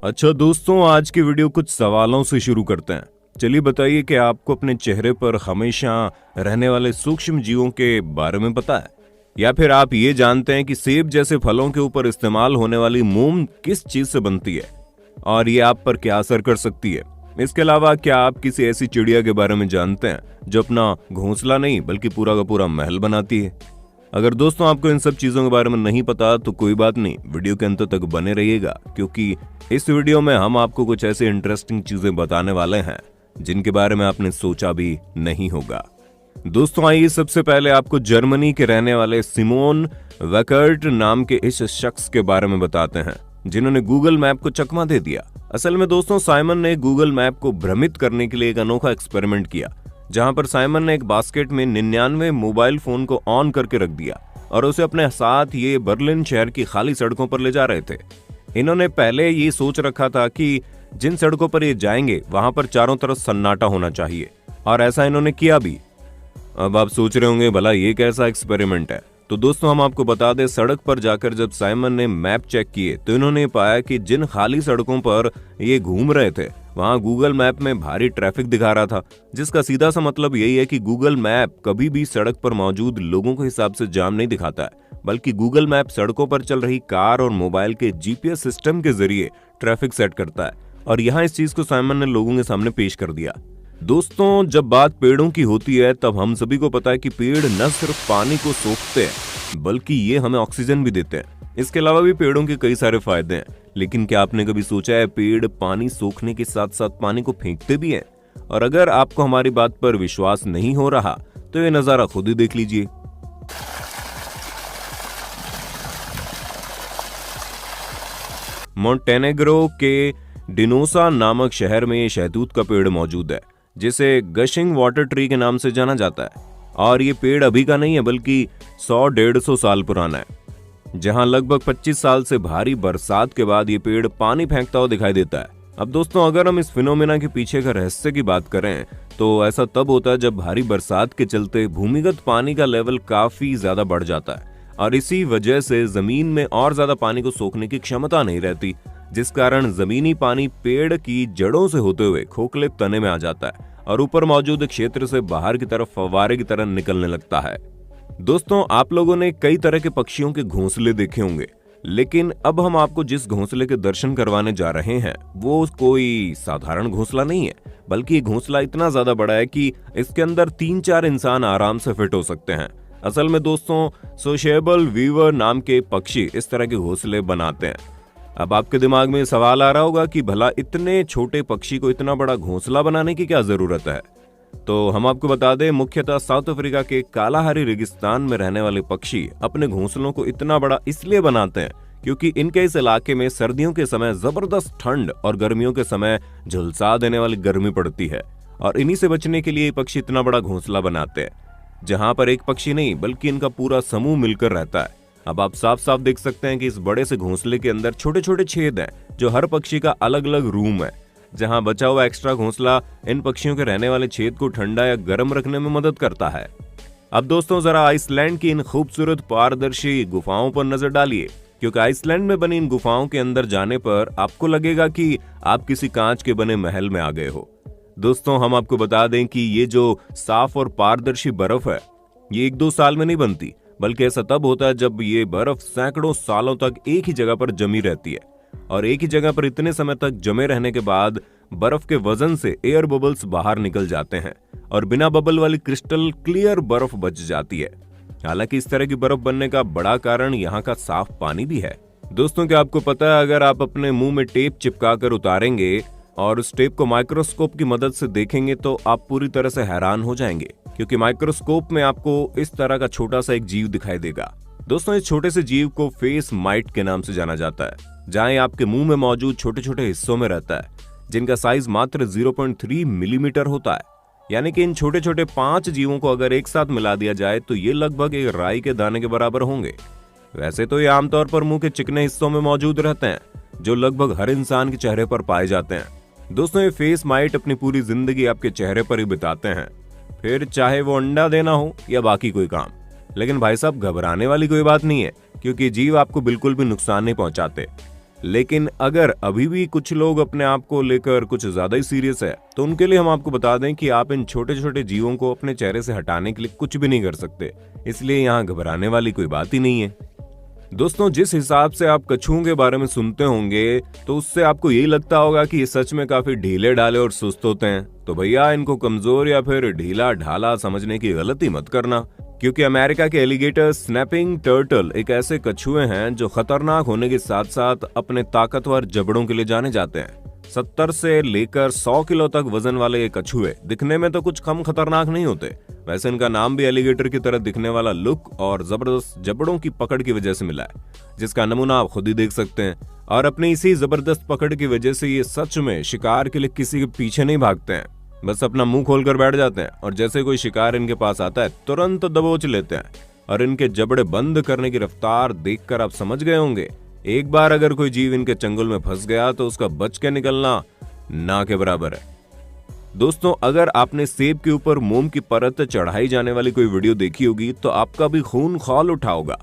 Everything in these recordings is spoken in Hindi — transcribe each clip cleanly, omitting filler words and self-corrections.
अच्छा दोस्तों, आज की वीडियो कुछ सवालों से शुरू करते हैं। चलिए बताइए कि आपको अपने चेहरे पर हमेशा रहने वाले सूक्ष्म जीवों के बारे में पता है? या फिर आप ये जानते हैं कि सेब जैसे फलों के ऊपर इस्तेमाल होने वाली मोम किस चीज से बनती है और ये आप पर क्या असर कर सकती है? इसके अलावा क्या आप किसी ऐसी चिड़िया के बारे में जानते हैं जो अपना घोंसला नहीं बल्कि पूरा का पूरा महल बनाती है? अगर दोस्तों आपको इन सब चीजों के बारे में नहीं पता तो कोई बात नहीं, वीडियो के अंत तक बने रहिएगा, क्योंकि इस वीडियो में हम आपको कुछ ऐसे इंटरेस्टिंग चीजें बताने वाले हैं जिनके बारे में आपने सोचा भी नहीं होगा। दोस्तों आइए सबसे पहले आपको जर्मनी के रहने वाले सिमोन वेकर्ट नाम के इस शख्स के बारे में बताते हैं जिन्होंने गूगल मैप को चकमा दे दिया। असल में दोस्तों साइमन ने गूगल मैप को भ्रमित करने के लिए एक अनोखा एक्सपेरिमेंट किया, जहां पर साइमन ने एक बास्केट में 99 मोबाइल फोन को ऑन करके रख दिया और उसे अपने साथ ये बर्लिन शहर की खाली सड़कों पर ले जा रहे थे। इन्होंने पहले ये सोच रखा था कि जिन सड़कों पर ये जाएंगे वहां पर चारों तरफ सन्नाटा होना चाहिए, और ऐसा इन्होंने किया भी। अब आप सोच रहे होंगे भला ये कैसा एक्सपेरिमेंट है? तो दोस्तों हम आपको बता दें, सड़क पर जाकर जब साइमन ने मैप चेक किए तो इन्होंने पाया कि जिन खाली सड़कों पर ये घूम रहे थे वहां गूगल मैप में भारी ट्रैफिक दिखा रहा था, जिसका सीधा सा मतलब यही है कि गूगल मैप कभी भी सड़क पर मौजूद लोगों के हिसाब से जाम नहीं दिखाता है, बल्कि गूगल मैप सड़कों पर चल रही कार और मोबाइल के जीपीएस सिस्टम के जरिए ट्रैफिक सेट करता है। और यहाँ इस चीज को साइमन ने लोगों के सामने पेश कर दिया। दोस्तों जब बात पेड़ों की होती है तब हम सभी को पता है कि पेड़ न सिर्फ पानी को सोखते हैं बल्कि ये हमें ऑक्सीजन भी देते हैं। इसके अलावा भी पेड़ों के कई सारे फायदे हैं, लेकिन क्या आपने कभी सोचा है पेड़ पानी सोखने के साथ साथ पानी को फेंकते भी हैं? और अगर आपको हमारी बात पर विश्वास नहीं हो रहा तो ये नजारा खुद ही देख लीजिए। मोंटेनेग्रो के डिनोसा नामक शहर में शहतूत का पेड़ मौजूद है, जिसे गशिंग वाटर ट्री के नाम से जाना जाता है। और ये पेड़ अभी का नहीं है बल्कि 100-150 साल पुराना है, जहां लगभग 25 साल से भारी बरसात के बाद ये पेड़ पानी फेंकता हुआ दिखाई देता है। अब दोस्तों अगर हम इस फिनोमेना के पीछे का रहस्य की बात करें तो ऐसा तब होता है जब भारी बरसात के चलते भूमिगत पानी का लेवल काफी ज्यादा बढ़ जाता है और इसी वजह से जमीन में और ज्यादा पानी को सोखने की क्षमता नहीं रहती, जिस कारण जमीनी पानी पेड़ की जड़ों से होते हुए खोखले तने में आ जाता है और ऊपर मौजूद क्षेत्र से बाहर की तरफ फव्वारे की तरह निकलने लगता है। दोस्तों आप लोगों ने कई तरह के पक्षियों के घोंसले देखे होंगे, लेकिन अब हम आपको जिस घोंसले के दर्शन करवाने जा रहे हैं वो कोई साधारण घोंसला नहीं है, बल्कि ये घोंसला इतना ज्यादा बड़ा है कि इसके अंदर 3-4 इंसान आराम से फिट हो सकते हैं। असल में दोस्तों सोशेबल वीवर नाम के पक्षी इस तरह के घोंसले बनाते हैं। अब आपके दिमाग में सवाल आ रहा होगा कि भला इतने छोटे पक्षी को इतना बड़ा घोंसला बनाने की क्या जरूरत है? तो हम आपको बता दें, मुख्यतः साउथ अफ्रीका के कालाहारी रेगिस्तान में रहने वाले पक्षी अपने घोंसलों को इतना बड़ा इसलिए बनाते हैं क्योंकि इनके इस इलाके में सर्दियों के समय जबरदस्त ठंड और गर्मियों के समय झुलसा देने वाली गर्मी पड़ती है, और इन्हीं से बचने के लिए पक्षी इतना बड़ा घोंसला बनाते हैं जहां पर एक पक्षी नहीं बल्कि इनका पूरा समूह मिलकर रहता है। अब आप साफ साफ देख सकते हैं कि इस बड़े से घोंसले के अंदर छोटे छोटे छेद हैं, जो हर पक्षी का अलग अलग रूम है, जहां बचा हुआ एक्स्ट्रा घोंसला इन पक्षियों के रहने वाले छेद को ठंडा या गर्म रखने में मदद करता है। अब दोस्तों जरा आइसलैंड की इन खूबसूरत पारदर्शी गुफाओं पर नजर डालिए, क्योंकि आइसलैंड में बनी इन गुफाओं के अंदर जाने पर आपको लगेगा कि आप किसी कांच के बने महल में आ गए हो। दोस्तों हम आपको बता दें कि ये जो साफ और पारदर्शी बर्फ है ये 1-2 साल में नहीं बनती, बल्कि ऐसा तब होता है जब ये बर्फ सैकड़ों सालों तक एक ही जगह पर जमी रहती है, और एक ही जगह पर इतने समय तक जमे रहने के बाद बर्फ के वजन से एयर बबल्स बाहर निकल जाते हैं और बिना बबल वाली क्रिस्टल क्लियर बर्फ बच जाती है। हालांकि इस तरह की बर्फ बनने का बड़ा कारण यहाँ का साफ पानी भी है। दोस्तों क्या आपको पता है, अगर आप अपने मुंह में टेप चिपका कर उतारेंगे और उस टेप को माइक्रोस्कोप की मदद से देखेंगे तो आप पूरी तरह से हैरान हो जाएंगे, क्योंकि माइक्रोस्कोप में आपको इस तरह का छोटा सा एक जीव दिखाई देगा। दोस्तों इस छोटे से जीव को फेस माइट के नाम से जाना जाता है, जहां ये आपके मुंह में मौजूद छोटे छोटे हिस्सों में रहता है, जिनका साइज मात्र 0.3 मिलीमीटर होता है। यानी कि इन छोटे छोटे 5 जीवों को अगर एक साथ मिला दिया जाए तो ये लगभग एक राई के दाने के बराबर होंगे। वैसे तो ये आमतौर पर मुंह के चिकने हिस्सों में मौजूद रहते हैं, जो लगभग हर इंसान के चेहरे पर पाए जाते हैं। दोस्तों ये फेस माइट अपनी पूरी जिंदगी आपके चेहरे पर ही बिताते हैं, फिर चाहे वो अंडा देना हो या बाकी कोई काम। लेकिन भाई साहब घबराने वाली कोई बात नहीं है, क्योंकि जीव आपको बिल्कुल भी नुकसान नहीं पहुंचाते। लेकिन अगर अभी भी कुछ लोग अपने आप को लेकर कुछ ज्यादा ही सीरियस है, तो उनके लिए हम आपको बता दें कि आप इन छोटे छोटे जीवों को अपने चेहरे से हटाने के लिए कुछ भी नहीं कर सकते, इसलिए यहाँ घबराने वाली कोई बात ही नहीं है। दोस्तों, जिस हिसाब से आप कछुओं के बारे में सुनते होंगे, तो उससे आपको यही लगता होगा कि ये सच में काफी ढीले ढाले और सुस्त होते हैं। तो भैया, इनको कमजोर या फिर ढीला ढाला समझने की गलती मत करना, क्योंकि अमेरिका के एलिगेटर स्नैपिंग टर्टल एक ऐसे कछुए हैं जो खतरनाक होने के साथ साथ अपने ताकतवर जबड़ों के लिए जाने जाते हैं। 70 से लेकर 100 किलो तक वजन वाले ये कछुए दिखने में तो कुछ कम खतरनाक नहीं होते। वैसे इनका नाम भी एलिगेटर की तरह दिखने वाला लुक और जबरदस्त जबड़ों की पकड़ की वजह से मिला है, जिसका नमूना आप खुद ही देख सकते हैं। और अपनी इसी जबरदस्त पकड़ की वजह से ये सच में शिकार के लिए किसी के पीछे नहीं भागते हैं, बस अपना मुंह खोलकर बैठ जाते हैं और जैसे कोई शिकार इनके पास आता है तुरंत दबोच लेते हैं। और इनके जबड़े बंद करने की रफ्तार देखकर आप समझ गए होंगे, एक बार अगर कोई जीव इनके चंगुल में फंस गया तो उसका बच के निकलना ना के बराबर है। दोस्तों, अगर आपने सेब के ऊपर मोम की परत चढ़ाई जाने वाली कोई वीडियो देखी होगी, तो आपका भी खून खौल उठा होगा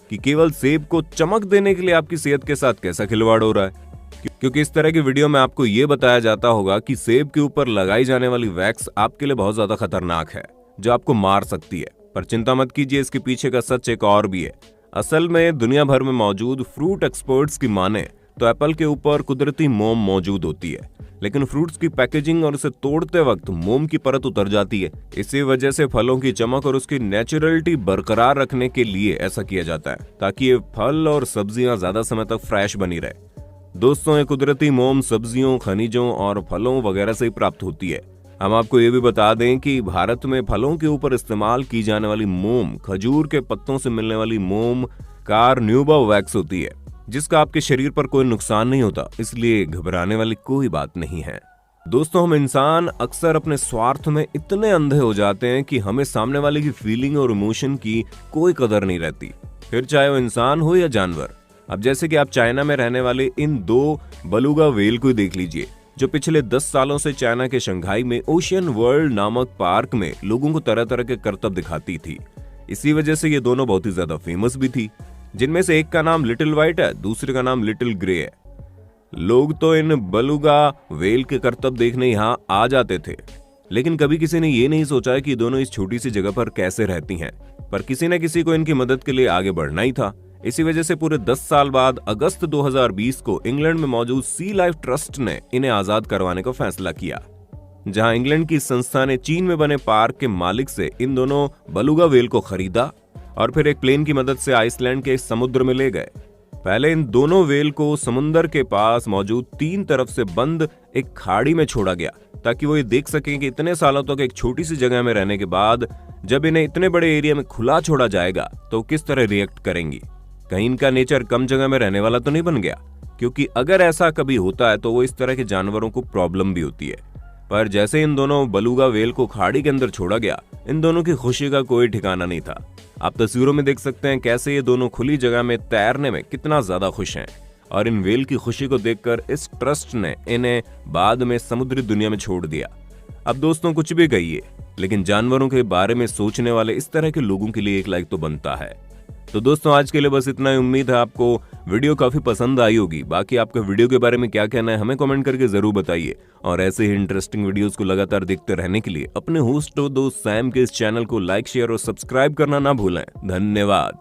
कि केवल सेब को चमक देने के लिए आपकी सेहत के साथ कैसा खिलवाड़ हो रहा है। क्योंकि इस तरह की वीडियो में आपको यह बताया जाता होगा कि सेब के ऊपर लगाई जाने वाली वैक्स आपके लिए बहुत ज्यादा खतरनाक है, जो आपको मार सकती है। पर चिंता मत कीजिए, इसके पीछे का सच एक और भी है। असल में दुनिया भर में मौजूद फ्रूट एक्सपर्ट्स की माने तो एप्पल के ऊपर कुदरती मोम मौजूद होती है, लेकिन फ्रूट्स की पैकेजिंग और उसे तोड़ते वक्त मोम की परत उतर जाती है। इसी वजह से फलों की चमक और उसकी नेचुरलिटी बरकरार रखने के लिए ऐसा किया जाता है, ताकि ये फल और सब्जियां ज्यादा समय तक फ्रेश बनी रहे। दोस्तों, ये कुदरती मोम सब्जियों, खनिजों और फलों वगैरह से ही प्राप्त होती है। हम आपको ये भी बता दें कि भारत में फलों के ऊपर इस्तेमाल की जाने वाली मोम खजूर के पत्तों से मिलने वाली मोम कार्न्यूबा वैक्स होती है, जिसका आपके शरीर पर कोई नुकसान नहीं होता, इसलिए घबराने वाली कोई बात नहीं है। दोस्तों, हम इंसान अक्सर अपने स्वार्थ में इतने अंधे हो जाते हैं कि हमें सामने वाले की फीलिंग और इमोशन की कोई कदर नहीं रहती, फिर चाहे वो इंसान हो या जानवर। अब जैसे कि आप चाइना में रहने वाले इन 2 बलूगा व्हेल को देख लीजिए, जो पिछले 10 सालों से चाइना के शंघाई में ओशियन वर्ल्ड नामक पार्क में लोगों को तरह तरह के करतब दिखाती थी। इसी वजह से ये दोनों बहुत ही ज्यादा फेमस भी थी, जिनमें से एक का नाम लिटिल व्हाइट है, दूसरे का नाम लिटिल ग्रे है। लोग तो इन बलूगा व्हेल के करतब देखने यहाँ आ जाते थे, लेकिन कभी किसी ने ये नहीं सोचा कि दोनों इस छोटी सी जगह पर कैसे रहती हैं। पर किसी न किसी को इनकी मदद के लिए आगे बढ़ना ही था। इसी वजह से पूरे 10 साल बाद अगस्त 2020 को इंग्लैंड में मौजूद सी लाइफ ट्रस्ट ने इन्हें आजाद करवाने का फैसला किया, जहां इंग्लैंड की संस्था ने चीन में बने पार्क के मालिक से इन दोनों बलूगा व्हेल को खरीदा और फिर एक प्लेन की मदद से आइसलैंड के समुद्र में ले गए। पहले इन दोनों व्हेल को समुद्र के पास मौजूद 3 तरफ से बंद एक खाड़ी में छोड़ा गया, ताकि वो ये देख सकें कि इतने सालों तक एक छोटी सी जगह में रहने के बाद जब इन्हें इतने बड़े एरिया में खुला छोड़ा जाएगा तो किस तरह रिएक्ट करेंगी। कहीं इनका नेचर कम जगह में रहने वाला तो नहीं बन गया, क्योंकि अगर ऐसा कभी होता है तो वो इस तरह के जानवरों को प्रॉब्लम भी होती है। पर जैसे इन दोनों बलूगा व्हेल को खाड़ी के अंदर छोड़ा गया, इन दोनों की खुशी का कोई ठिकाना नहीं था। आप तस्वीरों में देख सकते हैं कैसे ये दोनों खुली जगह में तैरने में कितना ज्यादा खुश हैं। और इन व्हेल की खुशी को देखकर इस ट्रस्ट ने इन्हें बाद में समुद्री दुनिया में छोड़ दिया। अब दोस्तों, कुछ भी कहिए, लेकिन जानवरों के बारे में सोचने वाले इस तरह के लोगों के लिए एक लाइक तो बनता है। तो दोस्तों, आज के लिए बस इतना ही। उम्मीद है आपको वीडियो काफी पसंद आई होगी। बाकी आपका वीडियो के बारे में क्या कहना है हमें कमेंट करके जरूर बताइए। और ऐसे ही इंटरेस्टिंग वीडियोस को लगातार देखते रहने के लिए अपने होस्ट और दोस्त सैम के इस चैनल को लाइक, शेयर और सब्सक्राइब करना ना भूलें। धन्यवाद।